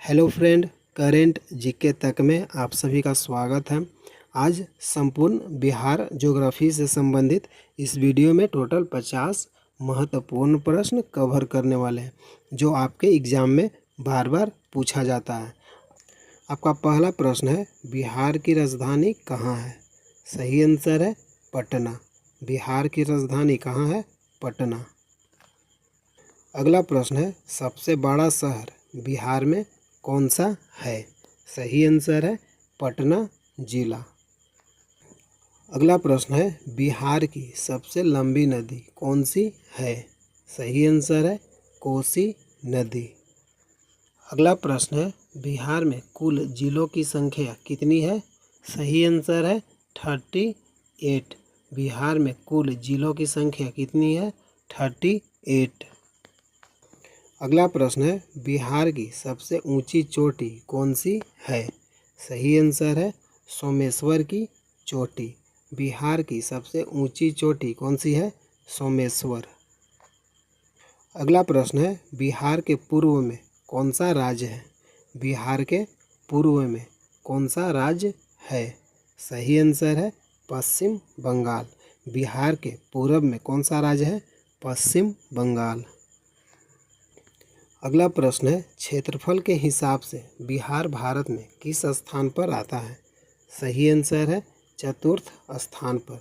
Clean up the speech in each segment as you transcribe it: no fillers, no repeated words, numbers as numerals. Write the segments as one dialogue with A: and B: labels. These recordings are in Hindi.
A: हेलो फ्रेंड, करेंट जीके तक में आप सभी का स्वागत है। आज संपूर्ण बिहार ज्योग्राफी से संबंधित इस वीडियो में टोटल 50 महत्वपूर्ण प्रश्न कवर करने वाले हैं जो आपके एग्ज़ाम में बार बार पूछा जाता है। आपका पहला प्रश्न है, बिहार की राजधानी कहाँ है? सही आंसर है पटना। बिहार की राजधानी कहाँ है? पटना। अगला प्रश्न है, सबसे बड़ा शहर बिहार में कौन सा है? सही आंसर है पटना जिला। अगला प्रश्न है, बिहार की सबसे लंबी नदी कौन सी है? सही आंसर है कोसी नदी। अगला प्रश्न है, बिहार में कुल जिलों की संख्या कितनी है? सही आंसर है 38। बिहार में कुल जिलों की संख्या कितनी है? 38। अगला प्रश्न है, बिहार की सबसे ऊंची चोटी कौन सी है? सही आंसर है सोमेश्वर की चोटी। बिहार की सबसे ऊंची चोटी कौन सी है? सोमेश्वर। अगला प्रश्न है, बिहार के पूर्व में कौन सा राज्य है? बिहार के पूर्व में कौन सा राज्य है? सही आंसर है पश्चिम बंगाल। बिहार के पूर्व में कौन सा राज्य है? पश्चिम बंगाल। अगला प्रश्न है, क्षेत्रफल के हिसाब से बिहार भारत में किस स्थान पर आता है? सही आंसर है चतुर्थ स्थान पर।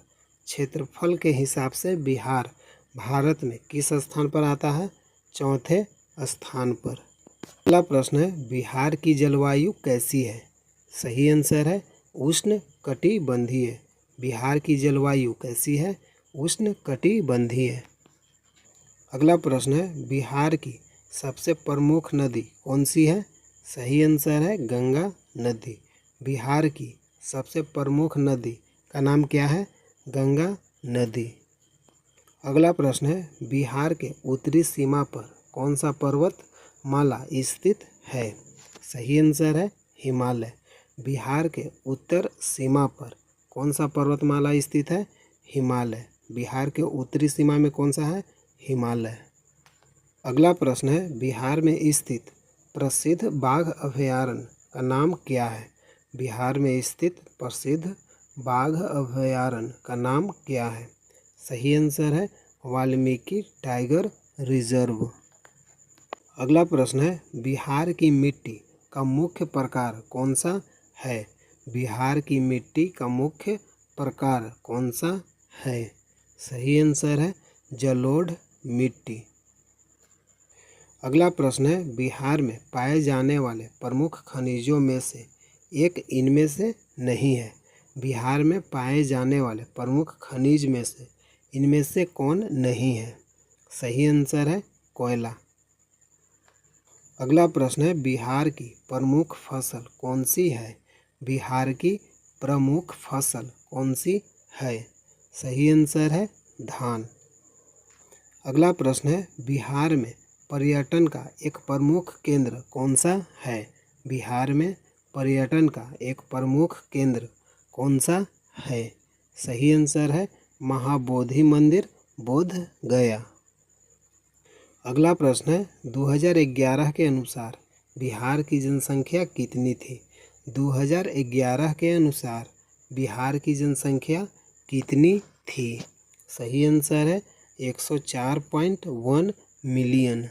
A: क्षेत्रफल के हिसाब से बिहार भारत में किस स्थान पर आता है? चौथे स्थान पर। अगला प्रश्न है, बिहार की जलवायु कैसी है? सही आंसर है उष्ण कटिबंधीय। बिहार की जलवायु कैसी है? उष्ण कटिबंधीय। अगला प्रश्न है, बिहार की सबसे प्रमुख नदी कौन सी है? सही आंसर है गंगा नदी। बिहार की सबसे प्रमुख नदी का नाम क्या है? गंगा नदी। अगला प्रश्न है, बिहार के उत्तरी सीमा पर कौन सा पर्वत माला स्थित है? सही आंसर है हिमालय। बिहार के उत्तर सीमा पर कौन सा पर्वतमाला स्थित है? हिमालय। बिहार के उत्तरी सीमा में कौन सा है? हिमालय। अगला प्रश्न है, बिहार में स्थित प्रसिद्ध बाघ अभयारण्य का नाम क्या है? बिहार में स्थित प्रसिद्ध बाघ अभयारण्य का नाम क्या है? सही आंसर है वाल्मीकि टाइगर रिजर्व। अगला प्रश्न है, बिहार की मिट्टी का मुख्य प्रकार कौन सा है? बिहार की मिट्टी का मुख्य प्रकार कौन सा है? सही आंसर है जलोढ़ मिट्टी। अगला प्रश्न है, बिहार में पाए जाने वाले प्रमुख खनिजों में से एक इनमें से नहीं है। बिहार में पाए जाने वाले प्रमुख खनिज में से इनमें से कौन नहीं है? सही आंसर है कोयला। अगला प्रश्न है, बिहार की प्रमुख फसल कौन सी है? बिहार की प्रमुख फसल कौन सी है? सही आंसर है धान। अगला प्रश्न है, बिहार में पर्यटन का एक प्रमुख केंद्र कौन सा है? बिहार में पर्यटन का एक प्रमुख केंद्र कौन सा है? सही आंसर है महाबोधि मंदिर बोध गया। अगला प्रश्न है, 2011 के अनुसार बिहार की जनसंख्या कितनी थी? 2011 के अनुसार बिहार की जनसंख्या कितनी थी? सही आंसर है 104.1 मिलियन।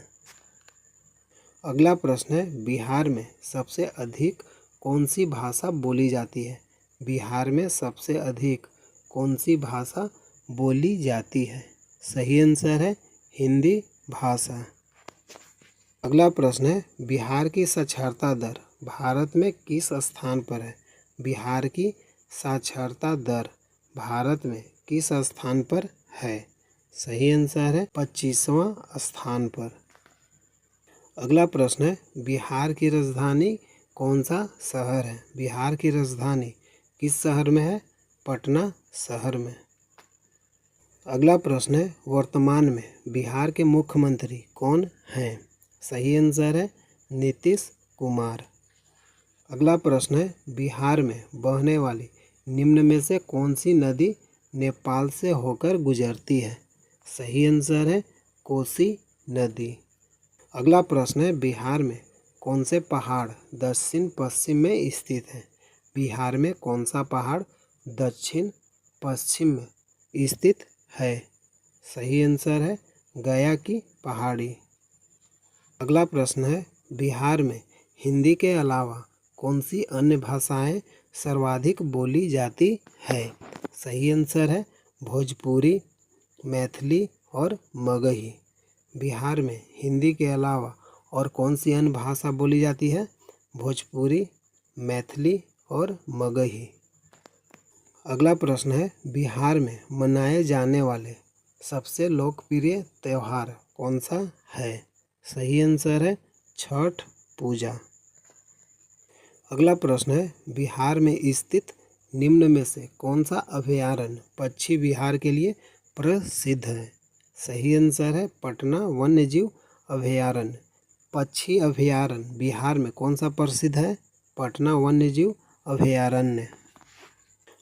A: अगला प्रश्न है, बिहार में सबसे अधिक कौन सी भाषा बोली जाती है? बिहार में सबसे अधिक कौन सी भाषा बोली जाती है? सही आंसर है हिंदी भाषा। अगला प्रश्न है, बिहार की साक्षरता दर भारत में किस स्थान पर है? बिहार की साक्षरता दर भारत में किस स्थान पर है? सही आंसर है 25वां स्थान पर। अगला प्रश्न है, बिहार की राजधानी कौन सा शहर है? बिहार की राजधानी किस शहर में है? पटना शहर में। अगला प्रश्न है, वर्तमान में बिहार के मुख्यमंत्री कौन हैं? सही आंसर है नीतीश कुमार। अगला प्रश्न है, बिहार में बहने वाली निम्न में से कौन सी नदी नेपाल से होकर गुजरती है? सही आंसर है कोसी नदी। अगला प्रश्न है, बिहार में कौन से पहाड़ दक्षिण पश्चिम में स्थित है? बिहार में कौन सा पहाड़ दक्षिण पश्चिम में स्थित है? सही आंसर है गया की पहाड़ी। अगला प्रश्न है, बिहार में हिंदी के अलावा कौन सी अन्य भाषाएं सर्वाधिक बोली जाती है? सही आंसर है भोजपुरी, मैथिली और मगही। बिहार में हिंदी के अलावा और कौन सी अन्य भाषा बोली जाती है? भोजपुरी, मैथिली और मगही। अगला प्रश्न है, बिहार में मनाए जाने वाले सबसे लोकप्रिय त्यौहार कौन सा है? सही आंसर है छठ पूजा। अगला प्रश्न है, बिहार में स्थित निम्न में से कौन सा अभयारण्य पक्षी विहार के लिए प्रसिद्ध है? सही आंसर है पटना वन्यजीव अभयारण्य। पक्षी अभयारण्य बिहार में कौन सा प्रसिद्ध है? पटना वन्यजीव अभयारण्य।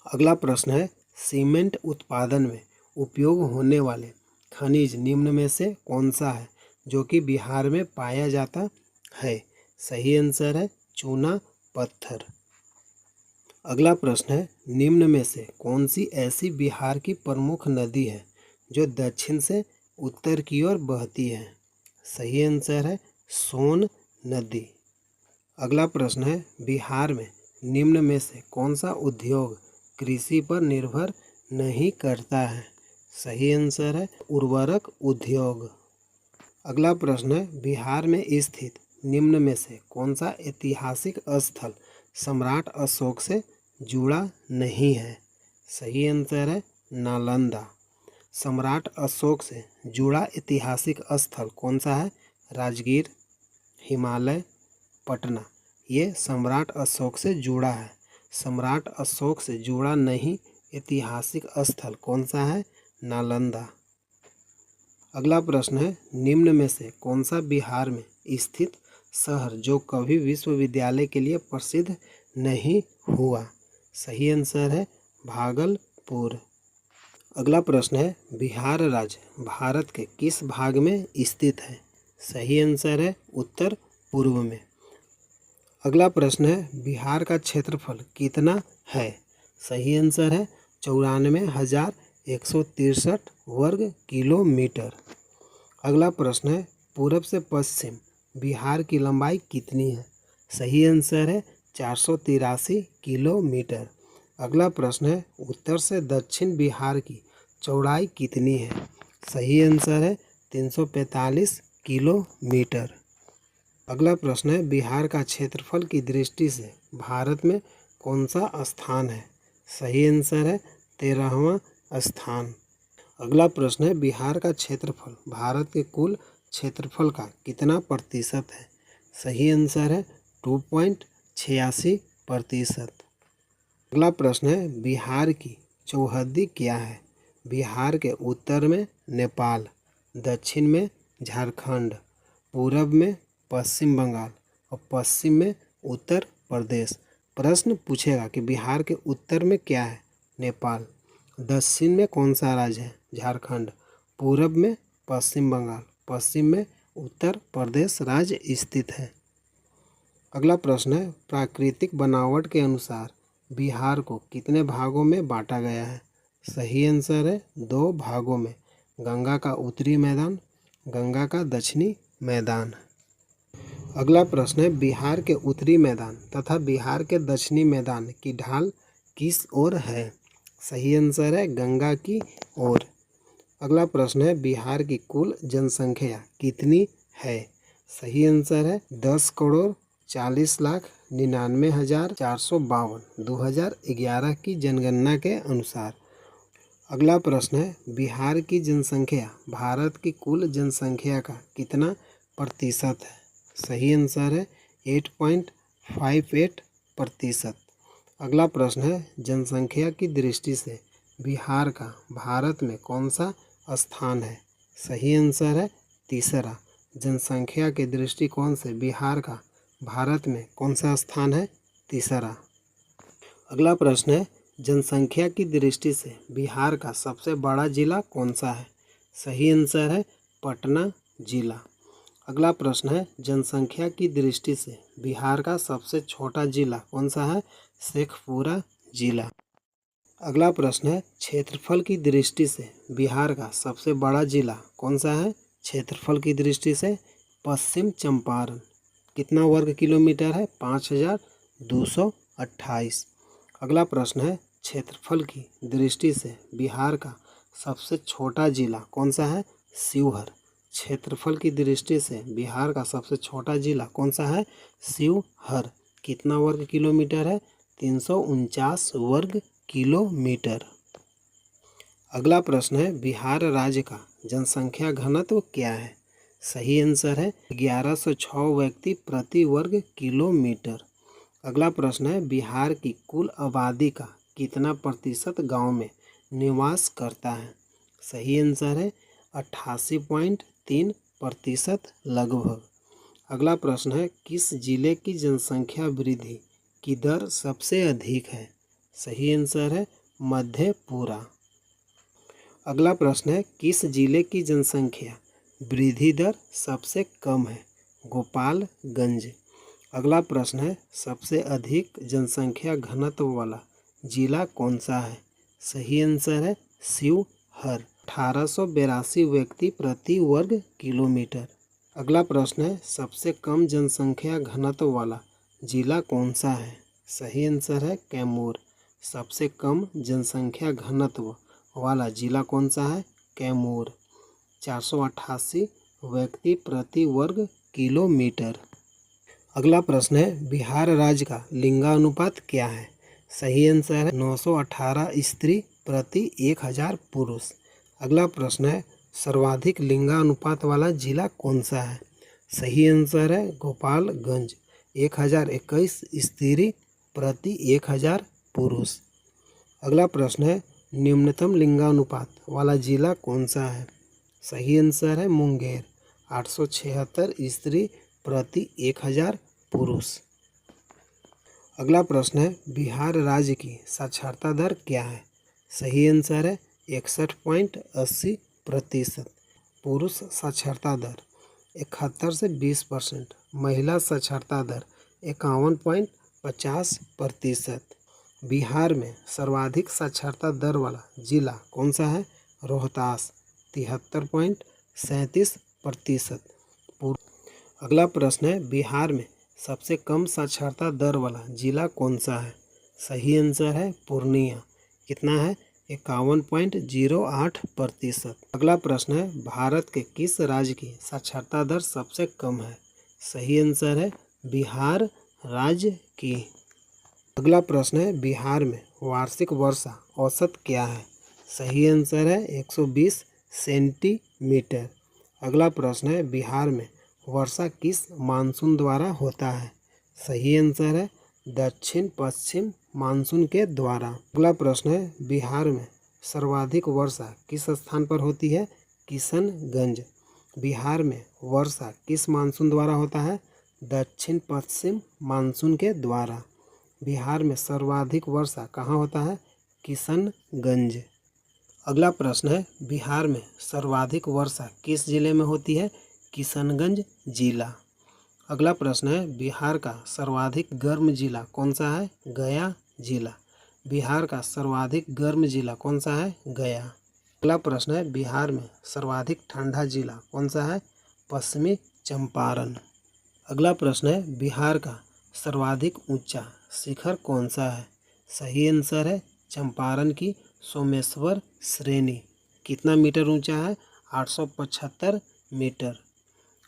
A: अगला प्रश्न है, सीमेंट उत्पादन में उपयोग होने वाले खनिज निम्न में से कौन सा है जो कि बिहार में पाया जाता है? सही आंसर है चूना पत्थर। अगला प्रश्न है, निम्न में से कौन सी ऐसी बिहार की प्रमुख नदी है जो दक्षिण से उत्तर की ओर बहती है? सही आंसर है सोन नदी। अगला प्रश्न है, बिहार में निम्न में से कौन सा उद्योग कृषि पर निर्भर नहीं करता है? सही आंसर है उर्वरक उद्योग। अगला प्रश्न है, बिहार में स्थित निम्न में से कौन सा ऐतिहासिक स्थल सम्राट अशोक से जुड़ा नहीं है? सही आंसर है नालंदा। सम्राट अशोक से जुड़ा ऐतिहासिक स्थल कौन सा है? राजगीर, हिमालय, पटना। ये सम्राट अशोक से जुड़ा है। सम्राट अशोक से जुड़ा नहीं ऐतिहासिक स्थल कौन सा है? नालंदा। अगला प्रश्न है, निम्न में से कौन सा बिहार में स्थित शहर जो कभी विश्वविद्यालय के लिए प्रसिद्ध नहीं हुआ? सही आंसर है भागलपुर। अगला प्रश्न है, बिहार राज्य भारत के किस भाग में स्थित है? सही आंसर है उत्तर पूर्व में। अगला प्रश्न है, बिहार का क्षेत्रफल कितना है? सही आंसर है 94,163 वर्ग किलोमीटर। अगला प्रश्न है, पूरब से पश्चिम बिहार की लंबाई कितनी है? सही आंसर है 483 किलोमीटर। अगला प्रश्न है, उत्तर से दक्षिण बिहार की चौड़ाई कितनी है? सही आंसर है 345 किलोमीटर। अगला प्रश्न है, बिहार का क्षेत्रफल की दृष्टि से भारत में कौन सा स्थान है? सही आंसर है 13वां स्थान। अगला प्रश्न है, बिहार का क्षेत्रफल भारत के कुल क्षेत्रफल का कितना प्रतिशत है? सही आंसर है 2.86%। अगला प्रश्न है, बिहार की चौहद्दी क्या है? बिहार के उत्तर में नेपाल, दक्षिण में झारखंड, पूरब में पश्चिम बंगाल और पश्चिम में उत्तर प्रदेश। प्रश्न पूछेगा कि बिहार के उत्तर में क्या है? नेपाल। दक्षिण में कौन सा राज्य है? झारखंड। पूरब में पश्चिम बंगाल, पश्चिम में उत्तर प्रदेश राज्य स्थित है। अगला प्रश्न है, प्राकृतिक बनावट के अनुसार बिहार को कितने भागों में बांटा गया है? सही आंसर है 2 भागों में, गंगा का उत्तरी मैदान, गंगा का दक्षिणी मैदान। अगला प्रश्न है, बिहार के उत्तरी मैदान तथा बिहार के दक्षिणी मैदान की ढाल किस ओर है? सही आंसर है गंगा की ओर। अगला प्रश्न है, बिहार की कुल जनसंख्या कितनी है? सही आंसर है 10,40,99,452 2011 की जनगणना के अनुसार। अगला प्रश्न है, बिहार की जनसंख्या भारत की कुल जनसंख्या का कितना प्रतिशत है? सही आंसर है 8.58%। अगला प्रश्न है, जनसंख्या की दृष्टि से बिहार का भारत में कौन सा स्थान है? सही आंसर है तीसरा। जनसंख्या के दृष्टिकोण से बिहार का भारत में कौन सा स्थान है? तीसरा। अगला प्रश्न है, जनसंख्या की दृष्टि से बिहार का सबसे बड़ा जिला कौन सा है? सही आंसर है पटना जिला। अगला प्रश्न है, जनसंख्या की दृष्टि से बिहार का सबसे छोटा जिला कौन सा है? शेखपुरा जिला। अगला प्रश्न है, क्षेत्रफल की दृष्टि से बिहार का सबसे बड़ा जिला कौन सा है? क्षेत्रफल की दृष्टि से पश्चिम चंपारण। कितना वर्ग किलोमीटर है? 5228। अगला प्रश्न है, क्षेत्रफल की दृष्टि से बिहार का सबसे छोटा जिला कौन सा है? शिवहर। क्षेत्रफल की दृष्टि से बिहार का सबसे छोटा जिला कौन सा है? शिवहर। कितना वर्ग किलोमीटर है? 349 वर्ग किलोमीटर। अगला प्रश्न है, बिहार राज्य का जनसंख्या घनत्व क्या है? सही आंसर है 1106 व्यक्ति प्रति वर्ग किलोमीटर। अगला प्रश्न है, बिहार की कुल आबादी का कितना प्रतिशत गांव में निवास करता है? सही आंसर है 88.3% लगभग। अगला प्रश्न है, किस जिले की जनसंख्या वृद्धि की दर सबसे अधिक है? सही आंसर है मधेपुरा। अगला प्रश्न है, किस जिले की जनसंख्या वृद्धि दर सबसे कम है? गोपालगंज। अगला प्रश्न है, सबसे अधिक जनसंख्या घनत्व वाला जिला कौन सा है? सही आंसर है शिवहर। 1882 व्यक्ति प्रति वर्ग किलोमीटर। अगला प्रश्न है, सबसे कम जनसंख्या घनत्व वाला जिला कौन सा है? सही आंसर है कैमूर। सबसे कम जनसंख्या घनत्व वाला जिला कौन सा है? कैमूर। 488 व्यक्ति प्रति वर्ग किलोमीटर। अगला प्रश्न है, बिहार राज्य का लिंगानुपात क्या है? सही आंसर है 918 स्त्री प्रति 1000 पुरुष। अगला प्रश्न है, सर्वाधिक लिंगानुपात वाला जिला कौन सा है? सही आंसर है गोपालगंज। 1021 स्त्री प्रति 1000 पुरुष। अगला प्रश्न है, निम्नतम लिंगानुपात वाला जिला कौन सा है? सही आंसर है मुंगेर। 876 स्त्री प्रति 1000 पुरुष। अगला प्रश्न है, बिहार राज्य की साक्षरता दर क्या है? सही आंसर है 61.80%। पुरुष साक्षरता दर 71 से 20%। महिला साक्षरता दर 51.50%। बिहार में सर्वाधिक साक्षरता दर वाला जिला कौन सा है? रोहतास 73.37%। अगला प्रश्न है, बिहार में सबसे कम साक्षरता दर वाला जिला कौन सा है? सही आंसर है पूर्णिया। कितना है? 51.08%। अगला प्रश्न है, भारत के किस राज्य की साक्षरता दर सबसे कम है? सही आंसर है बिहार राज्य की। अगला प्रश्न है, बिहार में वार्षिक वर्षा औसत क्या है? सही आंसर है 120 सेंटीमीटर। अगला प्रश्न है, बिहार में वर्षा किस मानसून द्वारा होता है? सही आंसर है दक्षिण पश्चिम मानसून के द्वारा। अगला प्रश्न है, बिहार में सर्वाधिक वर्षा किस स्थान पर होती है? किशनगंज। बिहार में वर्षा किस मानसून द्वारा होता है? दक्षिण पश्चिम मानसून के द्वारा। बिहार में सर्वाधिक वर्षा कहाँ होता है? किशनगंज। अगला प्रश्न है, बिहार में सर्वाधिक वर्षा किस जिले में होती है? किशनगंज जिला। अगला प्रश्न है, बिहार का सर्वाधिक गर्म जिला कौन सा है? गया जिला। बिहार का सर्वाधिक गर्म जिला कौन सा है? गया। अगला प्रश्न है, बिहार में सर्वाधिक ठंडा जिला कौन सा है? पश्चिमी चंपारण। अगला प्रश्न है, बिहार का सर्वाधिक ऊंचा शिखर कौन सा है? सही आंसर है चंपारण की सोमेश्वर श्रेणी। कितना मीटर ऊंचा है? 875 मीटर।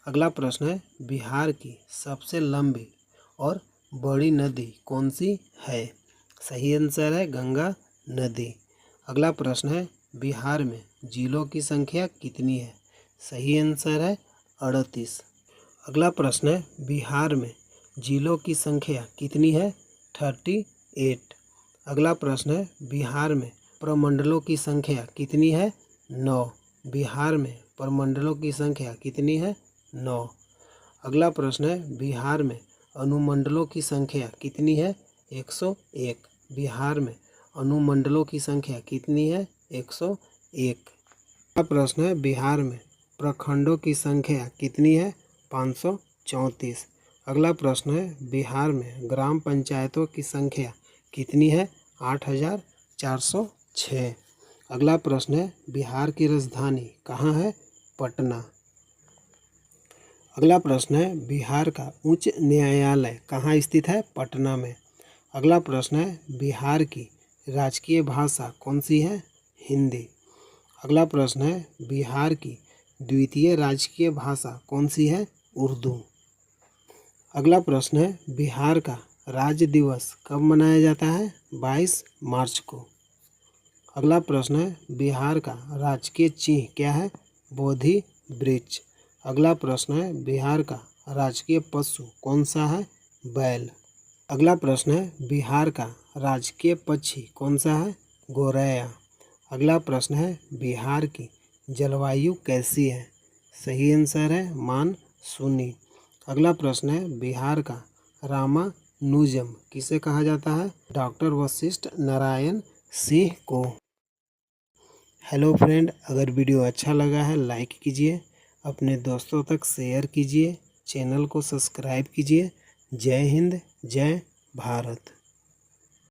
A: अगला प्रश्न है, बिहार की सबसे लंबी और बड़ी नदी कौन सी है? सही आंसर है गंगा नदी। अगला प्रश्न है, बिहार में जिलों की संख्या कितनी है? सही आंसर है 38। अगला प्रश्न है, बिहार में जिलों की संख्या कितनी है? 38। अगला प्रश्न है, बिहार में प्रमंडलों की संख्या कितनी है? 9। बिहार में प्रमंडलों की संख्या कितनी है? 9। अगला प्रश्न है, बिहार में अनुमंडलों की संख्या कितनी है? 101। बिहार में अनुमंडलों की संख्या कितनी है? 101। अगला प्रश्न है, बिहार में प्रखंडों की संख्या कितनी है? 534। अगला प्रश्न है, बिहार में ग्राम पंचायतों की संख्या कितनी है? 8406। अगला प्रश्न है, बिहार की राजधानी कहाँ है? पटना। अगला प्रश्न है, बिहार का उच्च न्यायालय कहाँ स्थित है? पटना में। अगला प्रश्न है, बिहार की राजकीय भाषा कौन सी है? हिंदी। अगला प्रश्न है, बिहार की द्वितीय राजकीय भाषा कौन सी है? उर्दू। अगला प्रश्न है, बिहार का राज्य दिवस कब मनाया जाता है? 22 मार्च को। अगला प्रश्न है, बिहार का राजकीय चिन्ह क्या है? बोधि वृक्ष। अगला प्रश्न है, बिहार का राजकीय पशु कौन सा है? बैल। अगला प्रश्न है, बिहार का राजकीय पक्षी कौन सा है? गौरैया। अगला प्रश्न है, बिहार की जलवायु कैसी है? सही आंसर है मानसूनी। अगला प्रश्न है, बिहार का रामानुजम किसे कहा जाता है? डॉक्टर वशिष्ठ नारायण सिंह को। हेलो फ्रेंड, अगर वीडियो अच्छा लगा है लाइक कीजिए, अपने दोस्तों तक शेयर कीजिए, चैनल को सब्सक्राइब कीजिए। जय हिंद, जय भारत।